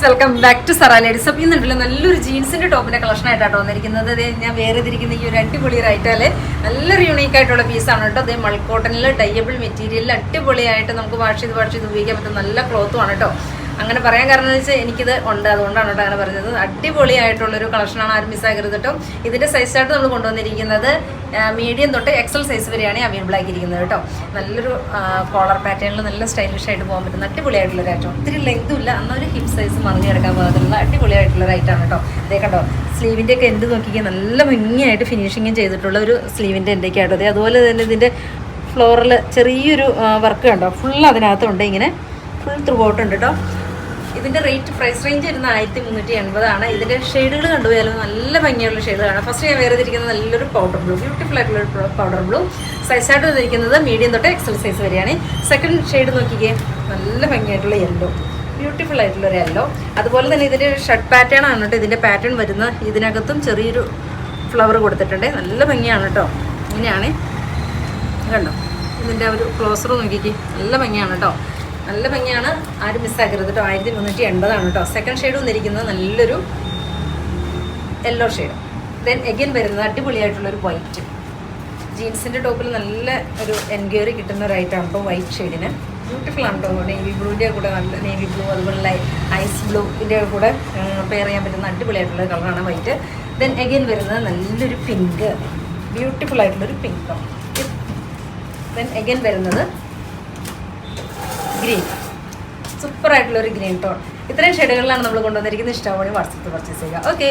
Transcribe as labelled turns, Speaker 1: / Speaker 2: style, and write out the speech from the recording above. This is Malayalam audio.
Speaker 1: വെൽക്കം ബാക്ക് ടു സറ ലേഡീസ്. അപ്പോൾ ഇന്നുണ്ടല്ലോ നല്ലൊരു ജീൻസിന്റെ ടോപ്പിന്റെ കളക്ഷൻ ആയിട്ടാണ് വന്നിരിക്കുന്നത്. അതേ ഞാൻ വേറെ തിരിക്കുന്ന ഈ ഒരു അടിപൊളി റൈറ്റാല് നല്ലൊരു യൂണീക്ക് ആയിട്ടുള്ള പീസാണ് കേട്ടോ. അതേ മൾക്കോട്ടനിൽ ഡയബിൾ മെറ്റീരിയലിൽ അടിപൊളിയായിട്ട് നമുക്ക് വാഷ് ചെയ്ത് ഉപയോഗിക്കാൻ പറ്റുന്ന നല്ല ക്ലോത്തും ആണ് കേട്ടോ. അങ്ങനെ പറയാൻ കാരണം എന്ന് വെച്ചാൽ എനിക്കിത് ഉണ്ട്, അതുകൊണ്ടാണ് കേട്ടോ അങ്ങനെ പറഞ്ഞത്. അടിപൊളിയായിട്ടുള്ളൊരു കളക്ഷനാണ്, ആരും മിസ്സാക്കരുത് കേട്ടോ. ഇതിൻ്റെ സൈസ് ചാർട്ട് നമ്മൾ കൊണ്ടുവന്നിരിക്കുന്നത് മീഡിയം തൊട്ട് എക്സൽ സൈസ് വരെയാണ് അവൈലബിൾ ആക്കിയിരിക്കുന്നത് കേട്ടോ. നല്ലൊരു കോളർ പാറ്റേണിൽ നല്ല സ്റ്റൈലിഷ് ആയിട്ട് പോകാൻ പറ്റുന്ന അടിപൊളിയായിട്ടുള്ളൊരു ഐറ്റം. ഒത്തിരി ലെങ്തും ഇല്ല, അന്നൊരു ഹിപ്പ് സൈസ് മറിഞ്ഞെടുക്കാൻ പാകത്തുള്ള അടിപൊളിയായിട്ടുള്ളൊരു ഐറ്റമാണ് കേട്ടോ. അതേ കണ്ടോ, സ്ലീവിൻ്റെ ഒക്കെ എൻഡ് നോക്കിക്കാൻ നല്ല ഭംഗിയായിട്ട് ഫിനിഷിങ്ങും ചെയ്തിട്ടുള്ള ഒരു സ്ലീവിൻ്റെ എൻ്റെയൊക്കെ ആയിട്ട്. അതെ, അതുപോലെ തന്നെ ഇതിൻ്റെ ഫ്ലോറിൽ ചെറിയൊരു വർക്ക് കണ്ടോ, ഫുൾ അതിനകത്തുണ്ട്, ഇങ്ങനെ ഫുൾ ത്രൂ ഔട്ട് ഉണ്ട് കേട്ടോ. ഇതിൻ്റെ പ്രൈസ് റേഞ്ച് വരുന്ന 1380 ഇതിൻ്റെ ഷെയ്ഡുകൾ കണ്ടുപോയാലും നല്ല ഭംഗിയുള്ള ഷെയ്ഡുകളാണ്. ഫസ്റ്റ് ഞാൻ വേറെ തിരിക്കുന്നത് നല്ലൊരു പൗഡർ ബ്ലൂ, ബ്യൂട്ടിഫുൾ ആയിട്ടുള്ള പൗഡർ ബ്ലൂ. സൈസായിട്ട് തിരിക്കുന്നത് മീഡിയം തൊട്ട് എക്സൽ സൈസ് വരെയാണ്. സെക്കൻഡ് ഷെയ്ഡ് നോക്കിക്കേ, നല്ല ഭംഗിയായിട്ടുള്ള യെല്ലോ, ബ്യൂട്ടിഫുൾ ആയിട്ടുള്ളൊരു യെല്ലോ. അതുപോലെ തന്നെ ഇതിൻ്റെ ഷർട്ട് പാറ്റേൺ ആണ് കേട്ടോ. ഇതിൻ്റെ പാറ്റേൺ വരുന്ന ഇതിനകത്തും ചെറിയൊരു ഫ്ലവർ കൊടുത്തിട്ടുണ്ട്, നല്ല ഭംഗിയാണ് കേട്ടോ. ഇങ്ങനെയാണ് കണ്ടോ, ഇതിൻ്റെ ഒരു ക്ലോസർ നോക്കിക്കേ, നല്ല ഭംഗിയാണ് കേട്ടോ, നല്ല ഭംഗിയാണ്, ആരും മിസ്സാക്കരുത് കേട്ടോ. 1380 കേട്ടോ. സെക്കൻഡ് ഷെയ്ഡ് വന്നിരിക്കുന്നത് നല്ലൊരു യെല്ലോ ഷെയ്ഡ്. ദെൻ എഗെയിൻ വരുന്നത് അടിപൊളിയായിട്ടുള്ളൊരു വൈറ്റ്. ജീൻസിൻ്റെ ടോപ്പിൽ നല്ല ഒരു എൻക്വയറി കിട്ടുന്ന ഒരു ഐറ്റമാണ് കേട്ടോ വൈറ്റ് ഷെയ്ഡിന്. ബ്യൂട്ടിഫുൾ ആണ് കേട്ടോ. നേവി ബ്ലൂവിൻ്റെ കൂടെ നല്ല നേവി ബ്ലൂ, അതുപോലെ ഐസ് ബ്ലൂവിൻ്റെ കൂടെ പെയർ ചെയ്യാൻ പറ്റുന്ന അടിപൊളിയായിട്ടുള്ള കളറാണ് വൈറ്റ്. ദെൻ എഗെയിൻ വരുന്നത് നല്ലൊരു പിങ്ക്, ബ്യൂട്ടിഫുൾ ആയിട്ടുള്ളൊരു പിങ്ക്. ദെൻ എഗെയിൻ വരുന്നത് ഗ്രീൻ, സൂപ്പർ ആയിട്ടുള്ളൊരു ഗ്രീൻ ടോൺ. ഇത്രയും ഷെയ്ഡുകളിലാണ് നമ്മൾ കൊണ്ടുവന്നിരിക്കുന്നത്. ഇഷ്ടമാണെങ്കിൽ വാട്സപ്പിൽ പർച്ചേസ് ചെയ്യുക. ഓക്കെ.